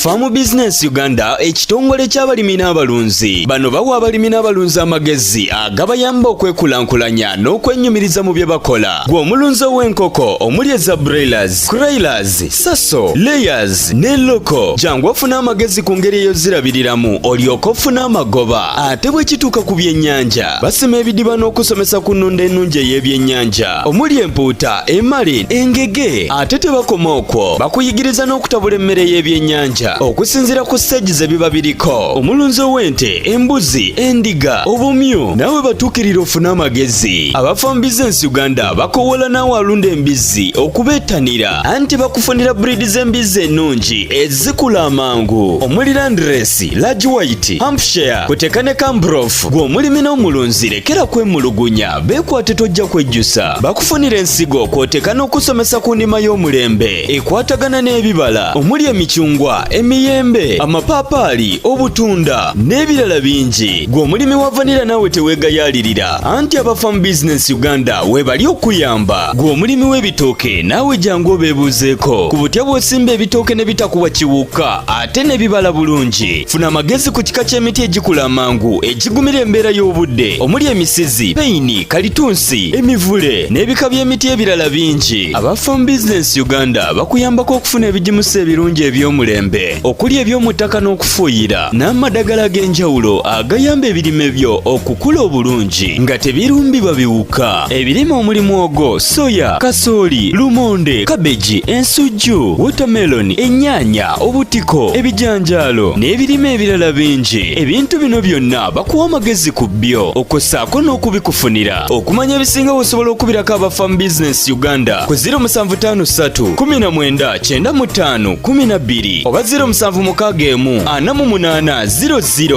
Farm Business Uganda ekitongole ky'abalimi n'abalunzi bano bawa abalimi n'abalunzi amagezi agabayamba okwekulankulanya n'okwenyumiriza mu bye bakola. Gwe omulunzi w'enkoko omuli eza broilers, crailers, saso, layers ne loko jangu ofuna amagezi ku ngeri ey'ozirabiriramu olyoke ofune amagoba. Ate bwe kituuka ku byennyanja basima ebidiba n'okusomesa ku nnunda ennungi ey'ebyennyanja omuli empuuta, emali, engege. Ate tebakoma okwo bakuyigiriza n'okutabula emmere y'ebyennyanja okusinziira ku stage ze biba biriko. Omulunzi w'ente, embuzi, endiga, obumyu nawe batuukirira ofuna amagezi. Aba Farm Business Uganda bakowola naawe alunda embizzi okubeetanira anti bakufunira breed z'embizzi ennungi ezikula amangu omuli Landrace, Large White, Hampshire kuteeka ne Cambrough. Gwe omulimi n'omulunzi lekera kwemulugunya beekwate tojja kwejjusa. Bakufunira ensigo kw'oteeka n'okusomesa ku ndima y'omulembe ekwatagana n'ebibala omuli emicungwa, emiyembe, amapaapaali, obutunda n'ebirala bingi. Gwe omulimi wa vanilla naawe teweegayaalirira anti aba Farm Business Uganda webali okuyamba. Gwe omulimi w'ebitooke naawe jangu obeebuuzeeko ku butya bw'osimba ebitooke ne bitakuwa kiwuka ate ne bibala bulungi. Funa amagezi ku kika ky'emiti egikula amangu egigumira embeera y'obudde omuli emisizi, peyini, kalitunsi, emivule n'ebika by'emiti ebirala bingi. Aba Farm Business Uganda bakuyambako okufuna ebigimusa ebirungi eby'omulembe okuli eby'omu ttaka n'okufuuyira n'amadagala ag'enjawulo agayamba ebirime byo okukula obulungi nga tebirumbibwa biwuka. Ebirime omuli muwogo, soya, kasooli, lumonde, kabeji, ensujju, watermelon, ennyaanya, obutiko, ebijanjaalo n'ebirime ebirala bingi. Ebintu bino byonna bakuwa amagezi ku byo okossaako n'okubikufunira. Okumanya ebisinga osobola okubirako aba Farm Business Uganda ku 0753 19 95 12 oba 0761 48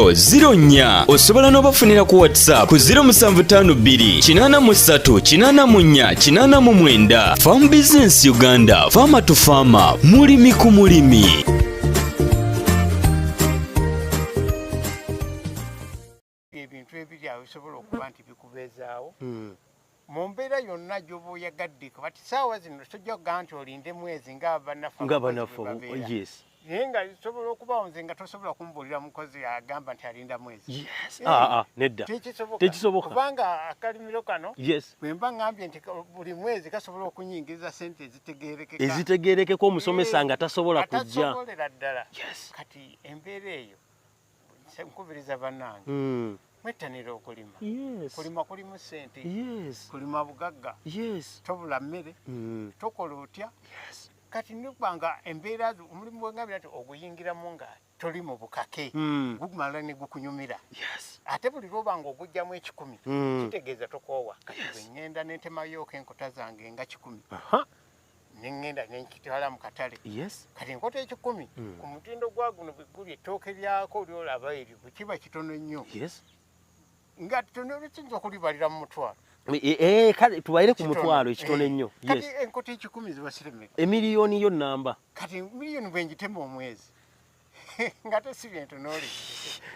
0004. Osobola n'obafunira ku WhatsApp ku 0752 83 84 89. Farm Business Uganda, farmer to farmer, mulimi ku mulimi. Ebintu ebiryawo bisobola okuba nti bikubeezaawo mu mbeera yonna gy'oba oyagadde kati ssaawa zino tojja kugaa nti olinde mwezi nga banafu. Yes. Naye nga lisobola okubaawo nze nga tosobola kumbuulira mukozi agamba nti alinda mwezi. Yes. Nedda. Tekisoboka. Kubanga akalimiro kano yes. bwe mba ngambye nti buli mwezi kasobola okunyingiriza ssente ezitegeerekeka. Ezitegeerekeka omusomesa nga tasobola kujja. Atasobolera ddala. Yes. Kati embeera eyo nkubiriza bannange. Mwettanira okulima. Yes. Kulima kulimu ssente. Yes. Kulima bugagga. Yes. Tobula mmere. Tokola otya. Yes. Kati nibanga embeera omulimu gwengambira nti oguyingiramu nga toli mu bukake gumala ne gukunyumira. Yes. Ate buli lwobanga ogujjamu 10 kitegeeza tokoowa. Kati bwe ŋŋenda n'entemayooka enkota zange nga 10 neŋŋenda nenkitwala mu katale. Yes. Kati enkota 10 ku mutindo gwa guno biguli ettooke lyako lyolaba eryo bwe kiba kitono nnyo. Yes. Nga tono bisinza okulibalira mu mutwalo. Kale tubaire ku mutwalo ekitono ennyo. Yes. Kati enkota 10 zibasiremeka. Emiliyoni yo namba. Kati miliyoni bwe ngitema omwezi. Nga tesibye ntunuulidde.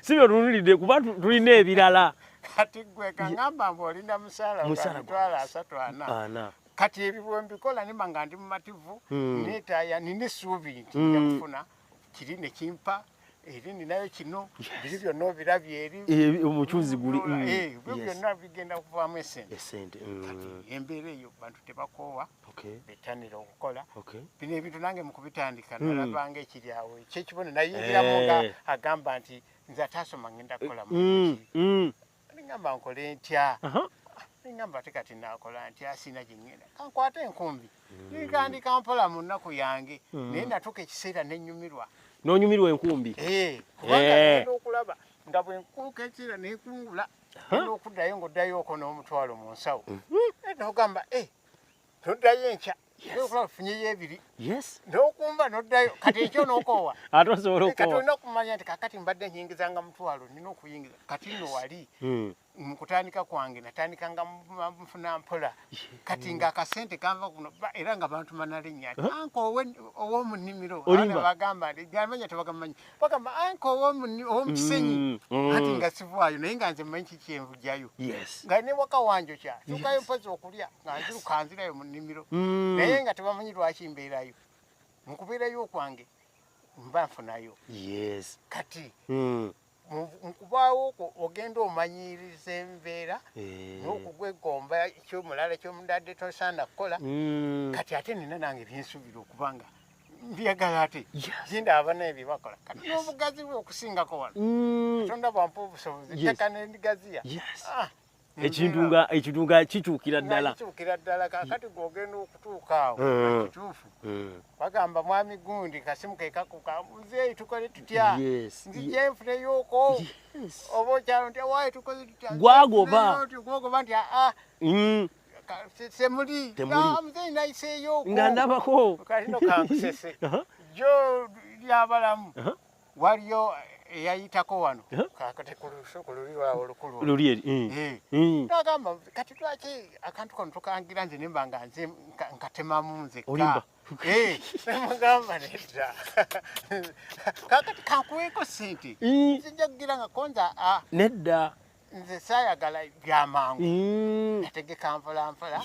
Sibye ntunuulidde kuba tulina ebirala. Kati gwe kaŋŋamba mbu olina musaala gw'emitwalo 34. Kati ebyo bwe mbikola nimba nga ndi mumativu neetaaya nina essuubi nti nja kufuna kiri ne kimpa eri ninayo kino biri byonna obirabye eri omukyuzi guli ebyo byonna bigenda kuvaamu esente. Kati embeera eyo bantu tebakoowa bettanira okukola bino ebintu nange mu kubitandika nalabanga ekiryawo ekyekibone nayingiramu nga agamba nti nze ataasoma ngenda kukola ningamba nkole ntya ningamba ate kati nakola ntya sina gyengenda kankwate enkumbi nikandika mpola mu nnaku yange naye natuuka ekiseera nenyumirwa. N'onyumirwa enkumbi. Kubanga ngenda okulaba nga bwe nkuuka ekiseera nekungula ngenda okuddayo ng'oddayooko n'omutwalo mu nsawo. Nogamba toddayo enkya okulaba ofunyeyo ebiri. Yes. N'okumba n'oddayo kati ekyo n'okoowa. Ate osobola okoowa. Kati olina okumanya nti kakati mbadde nyingizanga mutwalo nina okuyingiza kati nno wali mu kutandika kwange natandikanga mufuna mpola kati ng'akasente kanva kuno era nga bantu manalinnya nti anko ow'omu nnimiro bagamba nti gamanya tebagamanya bagamba anko ow'omu kisenyi ati nga sivaayo naye nga nze mmanyi kiki envujjayo nga ne waka wanjo kya tukayo mpozi okulya nga nziruka nzirayo mu nnimiro naye nga tebamanyi lwaki mbeerayo mu kubeerayo okwange mba nfunayo. Yes. Kati mukubaawo ogenda omanyiriza embeera n'okugwegomba ekyomulala ekyomudadde tosaana kukola kati ate nina nange byensuubira okubanga mbyagala ate zindaaba n'ebyo bakola kati n'obugazi bwe okusingako wano katonda bwampa obusobozi ttaka n'endigaziya ekintu nga kikyukira ddala kakati gwogenda okutuuka awo kituufu bagamba mwami gundi kasimu kekakuka muzeeyi tukole tutya nzija nfuneyoko oba okyalo nti waayi tukoze tutya gwagoba nti semuli muzeeyi nayiseeyo nga ndabako kalino kankusese jo lyabalamu waliyo eyayitako wano kakati ku luli lwawo olukulu nagamba kati lwaki akantu kano tukangira nze nemba nga nze nkatemamu nzekka nemugamba nedda kakati kankuweeko sente nzija kugira nga konza nedda nze saayagala byamangu nategeka mpolampola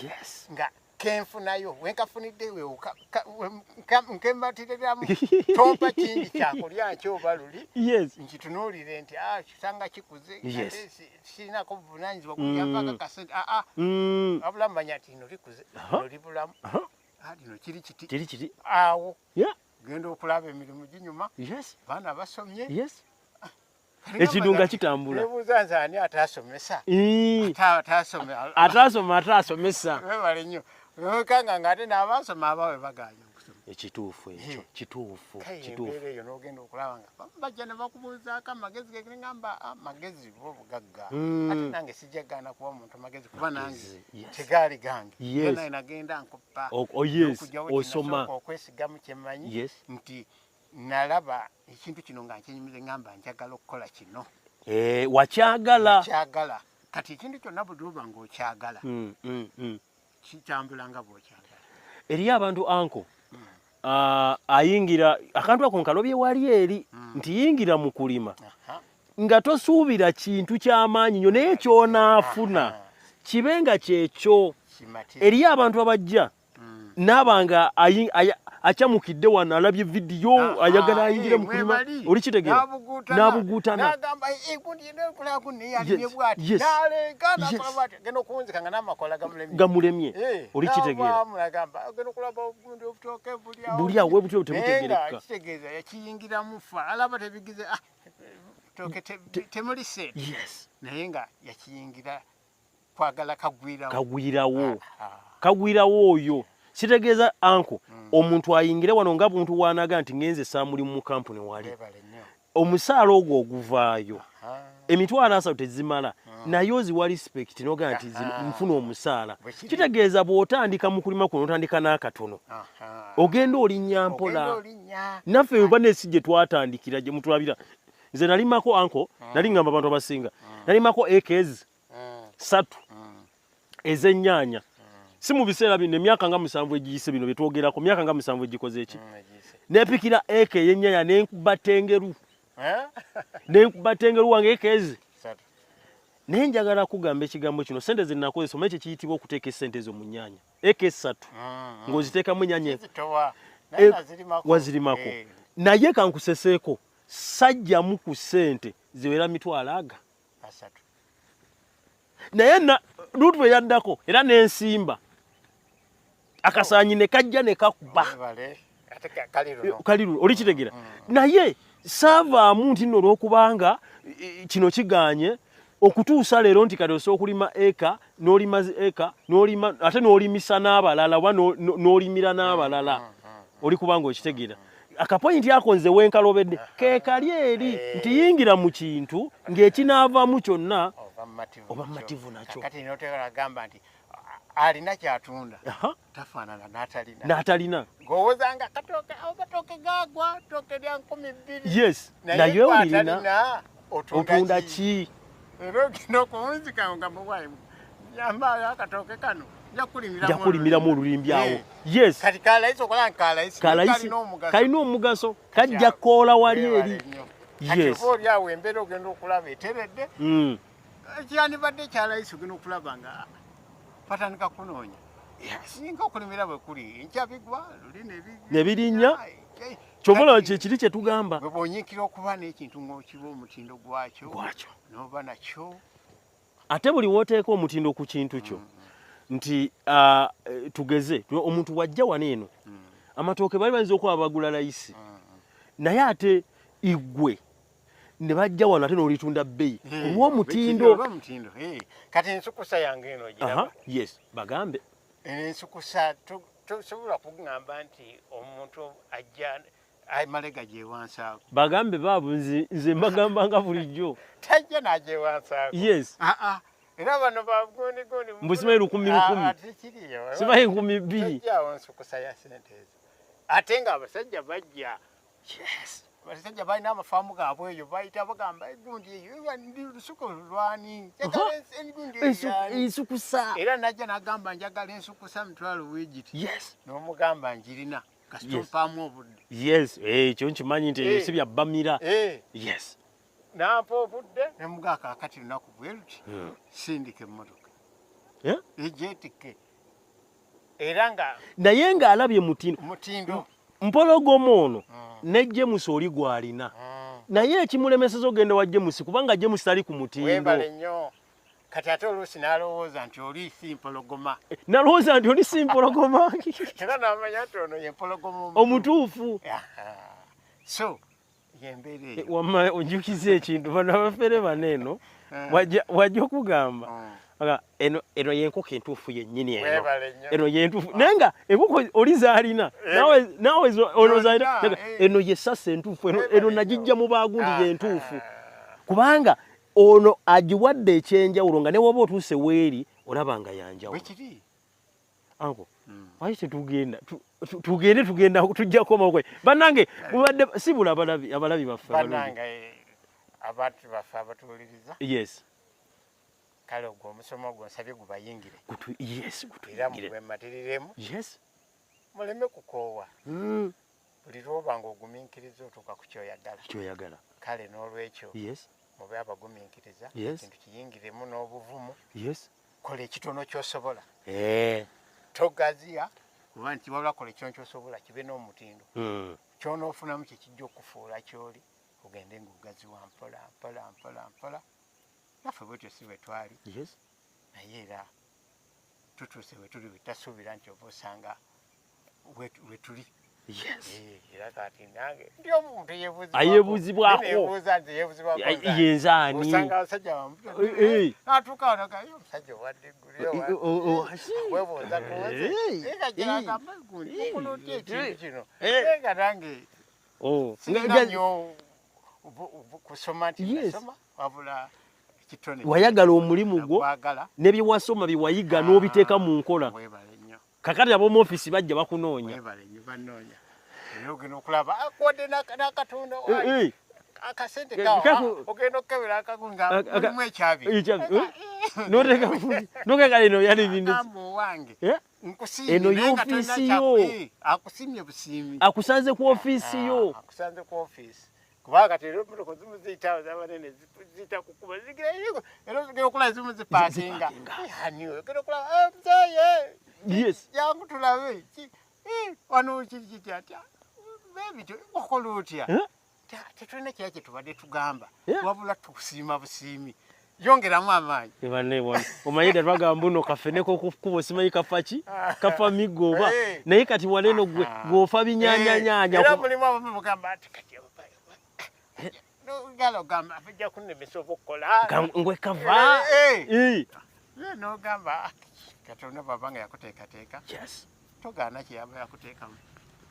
nga kenfunayo wenkafunidde nkembatiriramu tompa kingi kyakulya nkyoba luli nkitunuulire nti kisanga kikuze kirinako buvunanyizibwa kulyapaka kasente wabula manya ti lino likuze lino libulamu lino kiri kiti awo genda okulaba emirimu ginyuma baana basomye ekintu nga kitambula nebuuza nze ani ataasomesa ataasomesa webale nnyo kanga ngate n'abasoma abawe baganya okusoma ekituufu ekyo kituufu embeera eyo n'ogenda okulaba nga bajja ne bakubuuzaako amagezi gegengamba amagezi bobugagga ate nange sijagaana kuba omuntu amagezi kuba nange tegaali gange naye nagenda nkuppa osoma okwesigamu kyemmanyi nti nalaba ekintu kino nga nkyenyumize ngamba njagala okukola kino wakyagala kati ekintu kyonna bwe oba ng'okyagala kitambula nga bw'okyagala eri abantu anko ayingira akantu ako nkalobye wali eri nti yingira mu kulima nga tosuubira kintu ky'amaanyi nnyo naye kyonaafuna kibe nga kyekyo eri abantu abajja naabanga akyamukidde wano alabye vidiyo ayagala ayingire mu kulima oli kitegeera n'abuguutana gamulemye oli kitegeera buli awo butyo tebutegerekka yakiyingiramu fa alaba tebigize temuli sente naye nga yakiyingira kwagala kagwirawo oyo kitegeeza anko omuntu ayingire wano nga muntu wanaga nti ngenze saamuli mu kampuni wali omusaala ogwo oguvaayo emitwalo 3 tezimala naye oziwa respect noga nti nfuna omusaala kitegeeza bw'otandika mu kulima kuno otandika n'akatono ogenda olinnya mpola naffe weba nesi gye twatandikira gye mutulabira nze nalimako anko nali ngamba abantu abasinga nalimako acres 3 ez'ennyaanya si mu biseera bino emyaka nga 7 egiyise bino byetwogerako myaka nga 7 egikoze eki nepikira eke y'ennyaanya nenkuba tengeru wange ekezi naye njagala kugamba ekigambo kino sente ze nnakozesa omanyi kiyitibwa okuteeka esente ezo mu nnyaanya eke 3 ng'oziteekamu ennyaanya wazirimako naye kankuseseeko sajjamu ku sente ziwera mitwalo 30 naye lutu eyaddako era n'ensimba akasaanyi ne kajja ne kakuba kaliruno oli kitegeera naye saavaamu nti nno olw'okubanga kino kiganye okutuusa leero nti kati osobola okulima eka n'olima eka n'olima ate n'olimisa n'abalala oba n'olimira n'abalala oli kubanga okitegeera akapointi ako nze wenkalobedde keekali eri nti yingira mu kintu ng'ekinaavaamu kyonna oba mumativu nakyo kati noteagamba nti alina kyatunda tafaanana n'atalina ng'owozanga katooke gaagwa tooke lya 200 yes naye olirina otunda ki era ogenda okuwunzika nga muwayi yambaayo akatooke kano nja kulimiramu olulimbi awo yes kati kalayisi okola kalayisi kalina omugaso kajja koola wali eri yes oba oli awo embeera ogenda okulaba eteredde ekyanibadde ekyalayisi ogenda okulaba nga patandika kunoonya singa okulimira bwe kuli nkyabigwa luli nebirinnya kyomala kyekiri kye tugamba bwe bwonyiikira okuba n'ekintu ng'okiba omutindo gwakyo n'oba nakyo ate buli wooteeka omutindo ku kintu kyo nti tugeze omuntu wajja wano eno amatooke bali bayinza okuba bagula layisi naye ate igwe ne bajja wano ate n'olitunda bbeeyi olw'omutindo kati ensukusa yange eno ogiraba yes bagambe ensukusa tosobola kugamba nti omuntu ajja malega gyewansaako bagambe baabo nze mbagambanga bulijjo tajja n'agyewansaako yes era bano bagonigoni mbusimayi 10,000 simayi 2,000 tajjawo nsukusa ya sente ezo ate nga abasajja bajja abasajja balina amafaamu gaabwe eyo bayita bagamba egundi eyo ndi lusuku lwani ensukusa era najja n'agamba njagala ensukusa mitwalo weegiti n'omugamba njirina kasitompaamu obudde ekyo nkimanyi nti si bya bbamira nampa obudde ne mugaaka akati lunaku bwe luti sindika emmotoka egyetike era nga naye ng'alabye mutindo mpologoma ono ne jemusi oli gw'alina naye ekimulemeseza ogenda wa jemusi kubanga jemusi tali ku mutindo webale nnyo kati ate oluusi n'alowooza nti oli si mpologoma nalowooza nti oli si mpologoma era n'amanya nti ono ye mpologoma omutuufu so yembeera eyo wamma onjukiza ekintu bano abafere bano eno wajja okugamba eno yenkoko entuufu yennyini eno yentuufu naye nga enkoko oli zaalina naawe ono zaalina eno ye sasa entuufu eno nagijja mu baagundi yentuufu kubanga ono agiwadde ekyenjawulo nga ne waba otuuse weeri olaba nga yanjawulo anko waki tetugenda tugenda tujja kukomaokwe bannange mubadde sibula abalabi baffe abantu baffe abatuwuliriza yes kale ogwo omusomo gwo nsabye gubayingire era mubematiriremu muleme kukoowa buli lwoba nga ogumiikiriza otuuka ku kyoyagala kale n'olwekyo mube abagumiikiriza ekintu kiyingiremu n'obuvumu kola ekitono ky'osobola togaziya kuba nti wabula kola ekitono ky'osobola kibe n'omutindo ky'onoofunamu kyekijja okufuula ky'oli ogende ng'ogaziwa mpola mpola mpola mpola naffe bwetyo si bwe twali naye era tutuuse we tuli betasuubira nti oba osanga we tuli era kati nange ndi omuntu yebuuzibwako yenzaani osanga abasajja natuuka wanogayo omusajja owadde webuuza kuwezegagiragamba gundi okola otya ekintu kino nga nange sirina nnyo kusoma nti nasoma wabula wayagala omulimu gwo ne bye wasoma bye wayiga n'obiteeka mu nkola kakati ab'omu ofiisi bajja bakunoonya ogenda okulaba akwadde n'akatonda akasente kawa ogenda okukebera akagunga mulimu ekyabiri nokeka lino yali bintu owange eno y'ofiisi yo akusimye busiimi akusanze ku ofiisi yo akusanze ku ofiisi kubanga kati era emmotoka zimu ziyitawo z'abanene ziyita kukuba zigirayo era ogenda okulaba zimu zipaakinga aniwe ogenda okulaba museye jangu tulabe wano kiri kiti atya bebityo okola otya tetulina kira kye tubadde tugamba wabula tukusiima busiimi yongeramu amaanyi omanyi dda twagamba buno kafeneko kukuba osimanyi kafa ki kafa migoba naye kati waneno gwe gwofa binyanyanyanya era mulimu abamu mugamba ati kati nogala ogamba abajja kunemesa oba okukola ngwe kava nogamba katonda babanga yakuteekateeka togaana kyeyaba yakuteekamu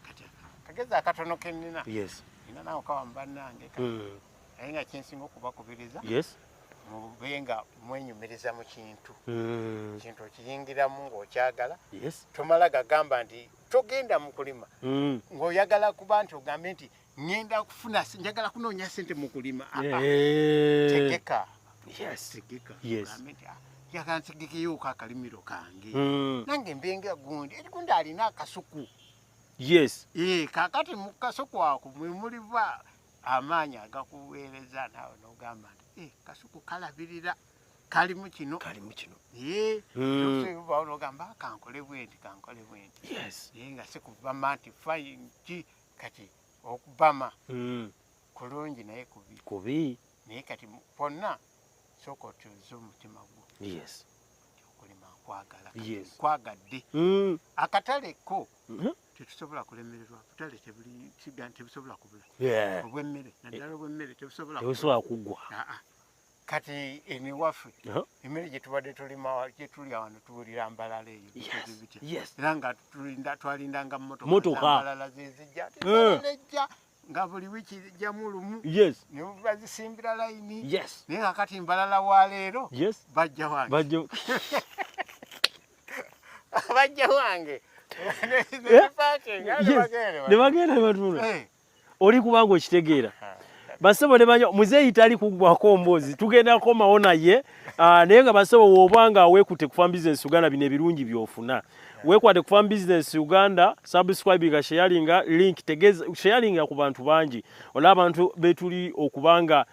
kati kagezi akatono kennina nina naawe kawa mubannange naye nga kyensinga okubakubiriza mube nga mwenyumiriza mu kintu kintu okiyingiramu ng'okyagala tomala gagamba nti togenda mu kulima ng'oyagala kuba nti ogambe nti ngenda kufuna njagala kunoonya sente mu kulima tegeka ogambe nti njagala ntegekeyooko akalimiro kange nange mbenga gundi erigundi alina akasuku kakati mu kasuku ako mwe muliva amaanyi agakuweereza naawe n'ogamba nti kasuku kalabirira kalimu kino n'ogamba kankole bwenti naye nga si kuvama nti kati okubama kulungi naye kubi naye kati ponna sooka otuuze omutima gwo okulima nkwagala nkwagadde akatale ko tetusobola kulemererwa akatale tebusobola kubula obwemmere naddala obwemmere tebusobola kuggwa kati eniwaffe emmere gyetubadde gyetulya wano tuwulira mbalala eyo era nga twalindanga mmotoka zezijja tezijja nga buli wiiki ejjamu lumu ne bazisimbira layini naye kakati mbalala wa leero bajja wange bajja wange ne bagenda ne batula oli kubanga okitegeera basebo ne banya muzeeyi tali kuggwako mboozi tugenda komawo naye naye nga basebo woobanga weekute ku Farm Business Uganda bino ebirungi byofuna weekwate ku Farm Business Uganda subscribe ga sharinga link tegeza sharinga ku bantu bangi ola abantu betuli okubanga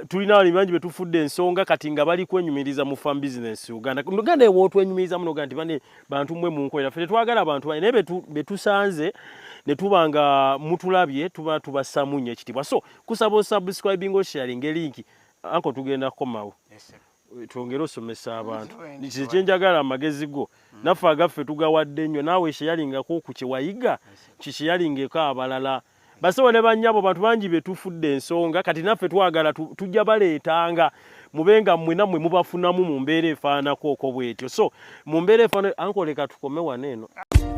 tulina abalimi bangi betufudde ensonga kati nga bali kwenyumiriza mu Farm Business Uganda Uganda ewo twenyumiriza muno ganti bane bantu mwe munkolera ffe twagala abantu naye betusanze ne tubanga mutulabye tuba tubasamunye ekitibwa so kusaba subscribing o sharing link anko tugenda komawo twongere osomesa abantu kyenjagala amagezi go naffe agaffe tugawadde nnyo naawe sheyalingako ku kyewayiga kisheyalingeko abalala basobo ne bannyabo bantu bangi betufudde ensonga kati naffe twagala tujja baleetanga mubenga mmwe nammwe mubafunamu mu mbeera efaanako oko bwetyo so mu mbeera efaana ankoleka tukome waneeno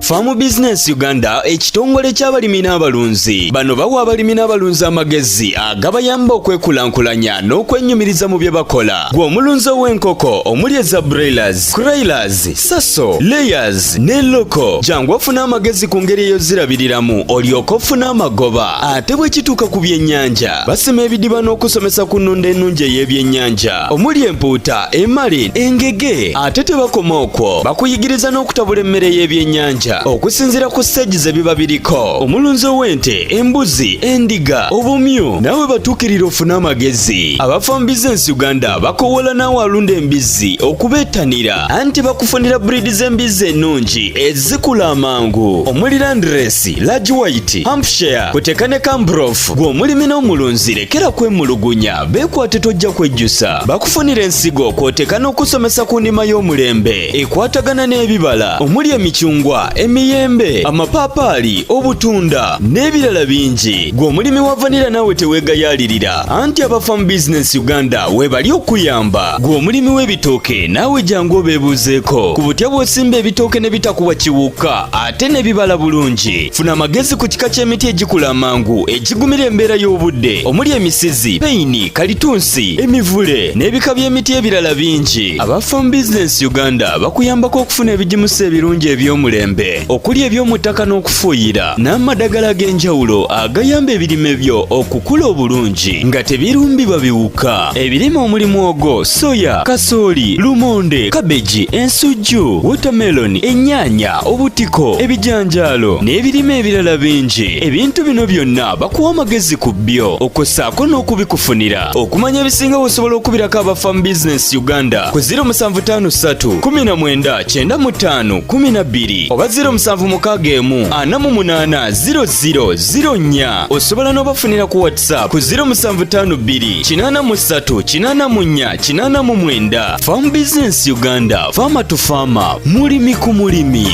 Farm Business Uganda ekitongole ky'abalimi n'abalunzi bano bawa abalimi n'abalunzi amagezi agabayamba okwekulankulanya n'okwennyumiriza mu bye bakola gwe omulunzi w'enkoko omuli eza broilers, crailers, saso, layers ne loko jangu ofuna amagezi ku ngeri ey'ozirabiriramu olyoke ofune amagoba ate bwe kituuka ku byennyanja basima ebidiba n'okusomesa ku nnunda ennungi ey'ebyennyanja omuli empuuta, emali, engege ate tebakoma okwo bakuyigiriza n'okutabula emmere y'ebyennyanja okusinzira ku stage ze biba biriko omulunzi w'ente embuzi endiga obumyu nawe batuukirira ofuna amagezi aba Farm Business Uganda bakowola naawe alunda embizi okubeetanira anti bakufunira breed z'embizi ennungi ezikula amangu omuli Landrace, Large White, Hampshire kuteka ne Cambrough gwe omulimi n'omulunzi lekera kwemulugunya beekwate tojja kwejjusa bakufunira ensigo kwoteka n'okusomesa ku ndima y'omulembe ekwatagana n'ebibala omuli emicungwa emiyembe amapaapaali obutunda n'ebirala bingi gwe omulimi wa vanira naawe teweegayaalirira anti aba Farm Business Uganda webali okuyamba gwe omulimi w'ebitooke naawe jangu obeebuuzeeko ku butya bw'osimba ebitooke ne bitakuwa kiwuka ate ne bibala bulungi funa amagezi ku kika ky'emiti egikula amangu egigumira embeera y'obudde omuli emisizi peyini kalitunsi emivule n'ebika by'emiti ebirala bingi aba Farm Business Uganda bakuyambako okufuna ebigimusa ebirungi eby'omulembe okuli eby'omu ttaka n'okufuuyira n'amadagala ag'enjawulo agayamba ebirime byo okukula obulungi nga tebirumbibwa biwuka ebirime omuli muwogo soya kasooli lumonde kabeji ensujju watermelon ennyaanya obutiko ebijanjaalo n'ebirime ebirala bingi ebintu bino byonna bakuwa amagezi ku byo okossaako n'okubikufunira okumanya ebisinga osobola okubirako aba Farm Business Uganda ku 0753 19 95 12 oba 0761480004 osobola n'obafunira ku WhatsApp ku 0752 83 84 89. Farm Business Uganda, farmer to farmer, mulimi ku mulimi.